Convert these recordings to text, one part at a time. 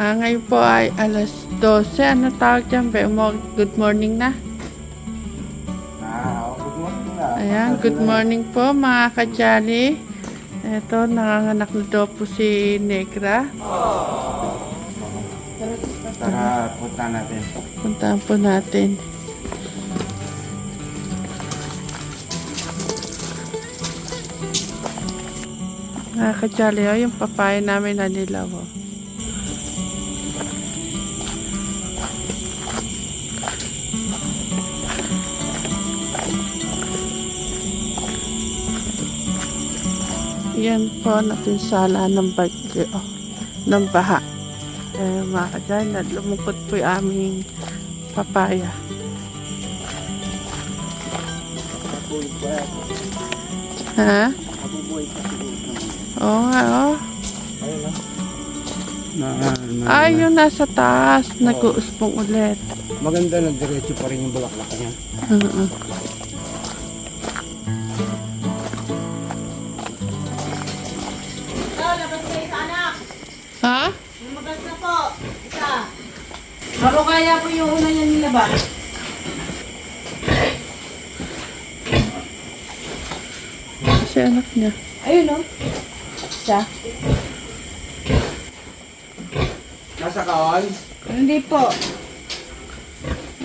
Ngayon po ay alas 12. Ano tawag dyan? Good morning na. Good morning na. Ayan, good morning po mga kajali. Ito, nanganganak na daw po si Negra. Tara, punta natin. Puntahan po natin. Mga kajali, yung papaya namin na nilaw. Yan po, napinsala ng bagyo, ng baha. Mga kajali, lumungkot po yung aming papaya. Ha? Oo nga, oh. Ay, yung nasa taas, nag-uuspong ulit. Maganda, nagdiretso pa rin yung bulaklak niya. Labas kayo sa anak. Ha? Lumabas na po. Isa. Baro kaya po yung una niya nilabas. Si anak niya. Ayun o. Isa. Nasa kaon? Hindi po.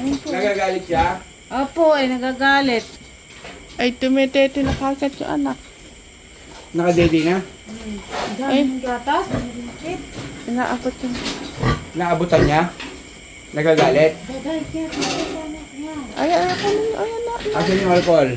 Ayun po. Nagagalit siya? Opo, ay nagagalit. Ay, tumitete na kagad yung anak. Nakadede na? Dami ng gatas. Maliliit. Inaabot yung... Naabutan niya? Nagagalit? Daday, kaya po sa anak niya. Ay, ako na, ay, anak. Asan yung alcohol?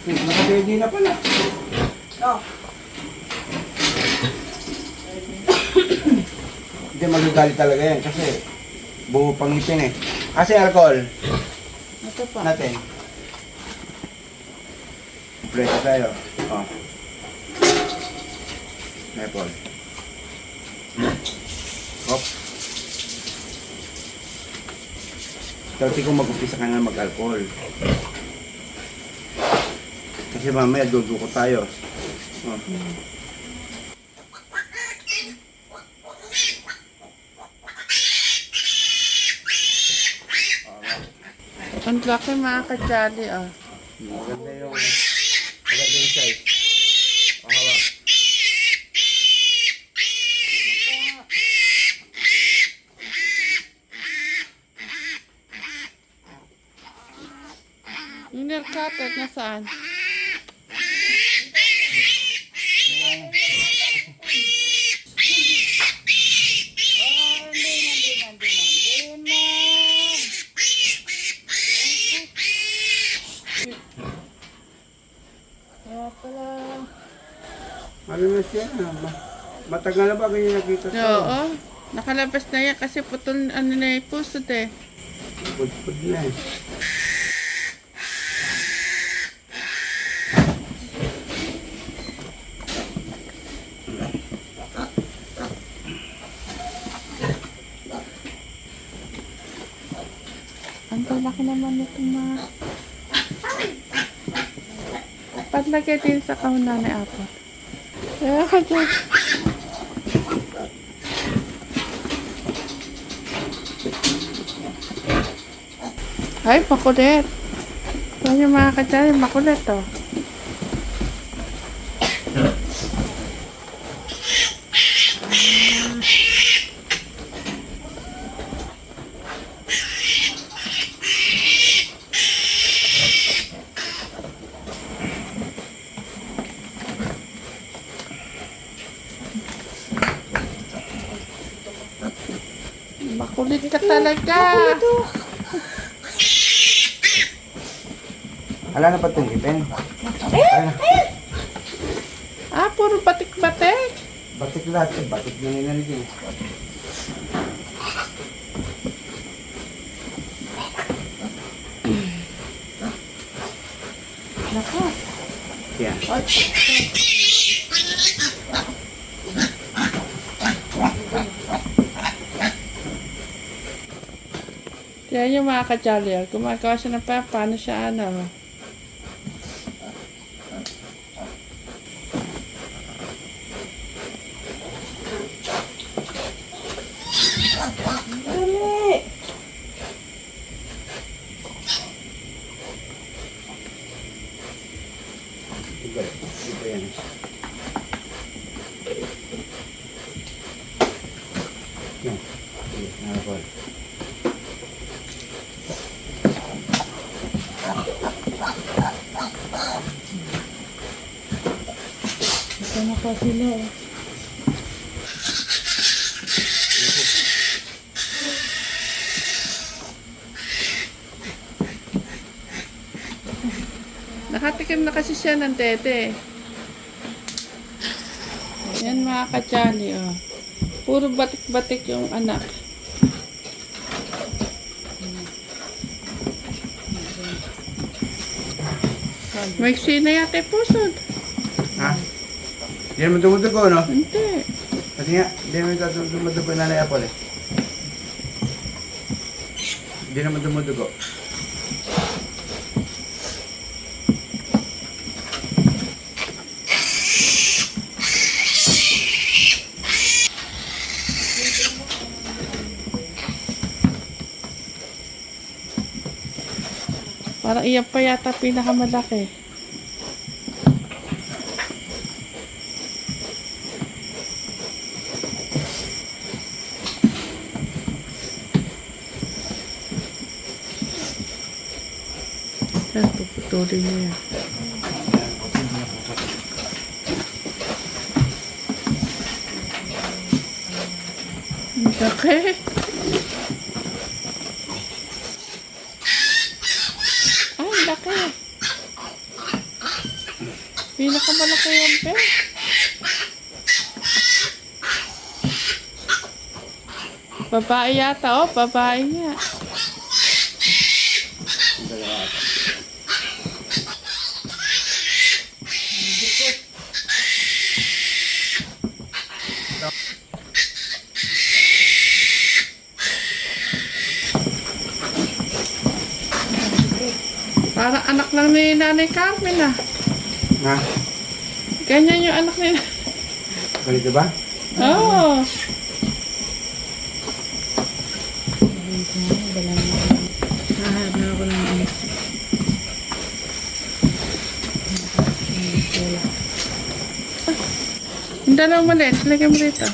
Nakadede na pala. Oh. Hindi magagalit talaga yan kasi buo pangipin eh. Kasi alcohol Ito pa. natin. Kompleto tayo. Oh. Apple. Hop. Dati kung mag-upisa ka na mag-alcohol. Kasi mamaya duduko tayo. Oh. Ang laki mga kajali, ah. Maganda yung size. Oh, hawak. Yung nail cutter, nasaan? Ano na siya? Matagal na ba ganyan nakita ko? Oo. Nakalabas na yan kasi putol, ano na yung puso, eh. Pud-pud na eh. Ang laki naman nito mga... Patlagay din sa kahunan ni Apo. Kaya ka dyan. Ay, makulit. Ito yung mga kadyan, makulit, oh. Makulit ka talaga. Wala na pa itong ipin. Ah, puro batik-batik. Batik lahat eh. Batik na nila eh. Nako. Yan. Yan yung mga kajali. Gumagawa siya ng paano siya ano. Ito na pa sila eh. Nakatikim na kasi siya ng tete. Yan mga kadyali, oh. Puro batik-batik yung anak. Maiksi na yate pusod. Ha? Hindi naman dumudugo, no? Hindi. Kasi nga, hindi naman dumudugo na Nanay Apple eh. Hindi naman dumudugo. Parang iyan pa yata pinakamalaki. Yan, puputulin niya yan. Ang laki. Ay, laki. Pinakamalaki yung pe. Babae yata, oh. Babae niya. Parang anak lang ni Nanay Carmen, ah. Ha? Ganyan yung anak nila. Ganito ba? Oo. Nahanap na ako ng ano. Yung dalawang maliit, lagyan mo dito.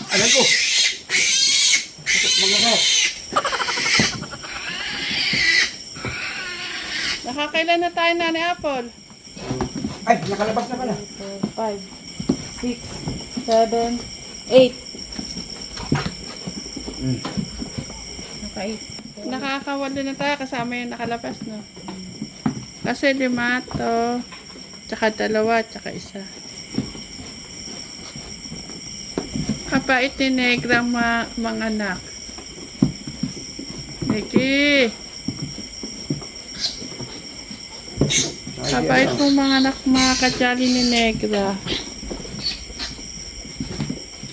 Alam ko! Mga ka! Nakakailan na tayo, Nanay Apple? Ay, nakalabas na pala. 5, 6, 7, 8. Hmm. Naka-8. Nakakawalo na tayo kasama yung nakalabas, no? Kasi 5 to, tsaka 2, tsaka 1. Kapait ni Negrang mga anak. Niki, kapait mo mga anak mga kadyali ni Negra.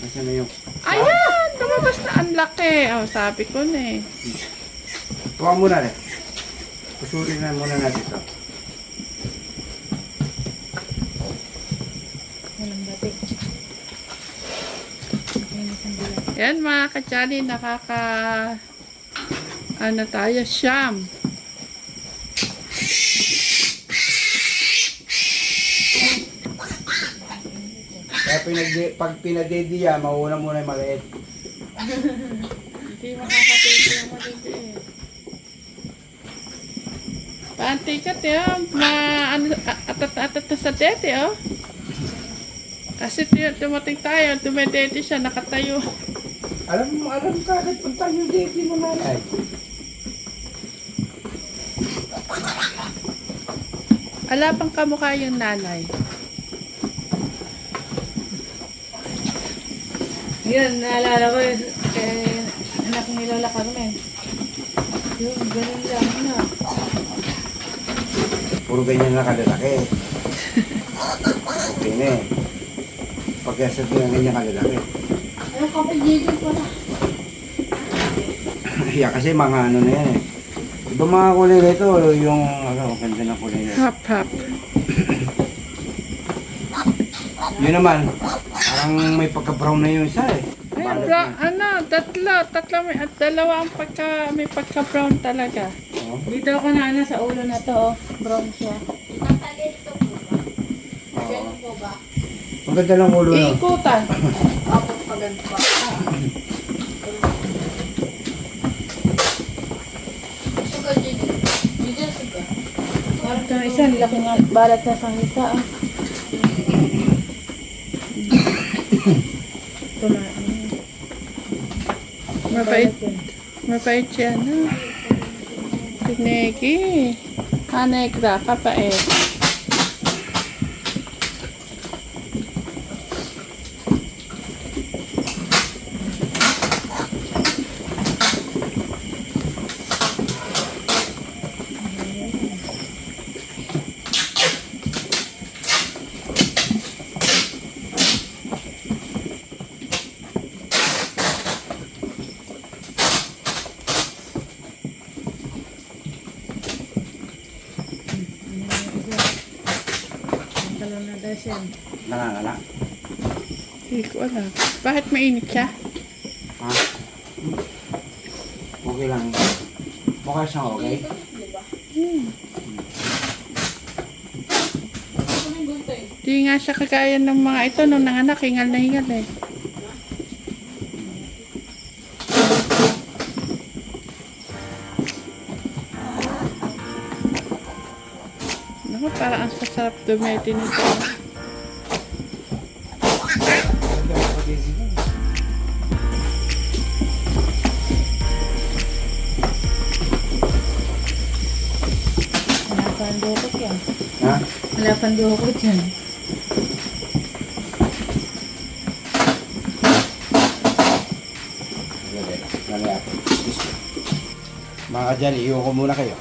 Nasaan na yung... Ayan! Lumabas na ang laki. Oh, sabi ko na eh. Tuwa muna rin. Pusurin na muna natin ito. Walang batik. Yan mga kadyali, ano tayo, siyam. Kaya pag pinadediya, mauuna muna yung maliit. Hindi makakatito yung maliliit. Paantikat yun. Atat na sa dete, oh. Kasi dumating tayo, dumedete siya, nakatayo. Alam ka agad punta yung deti mo nanay. Ala pang kamukha yung nanay. Yun, naalala ko yun. Anak ni Lola Carmen. Yun, ganun lang na. Puro ganyan na kalalaki. Okay na eh. Pagkasat mo yung ganyan kalalaki. Ano ka pa, Gigi pala? Yeah, kasi mga ano na yan eh. Iba mga kulay nito, yung ang ganda na kulay nito. Hap, hap. Yun naman, parang may pagka-brown na yung isa eh. Ay, Balat brown, na. tatlo, at dalawa ang may pagka-brown talaga. Oo. Dito ako na sa ulo na to, oh. Brown siya. Oo. Maganda lang ulo na. Iikutan. Ito, isa, laki nga balat na sa isa, ah. Ito na, Mabait, balat yun. mabait siya, no? Si Neki. Negra ka pa eh. Ang talon na daw siya. Nangangala. Hindi ko alam. Bakit mainit siya? Ha? Okay lang. Mukha siyang okay. Di nga siya kagaya ng mga ito nung nanganak, hingal na hingal eh. Naku, parang ang sasarap dumeti nito. Wala pa ang dukot yan. Ha? Wala pa ang dukot yan. Mga kadyan, iyon ko muna kayo.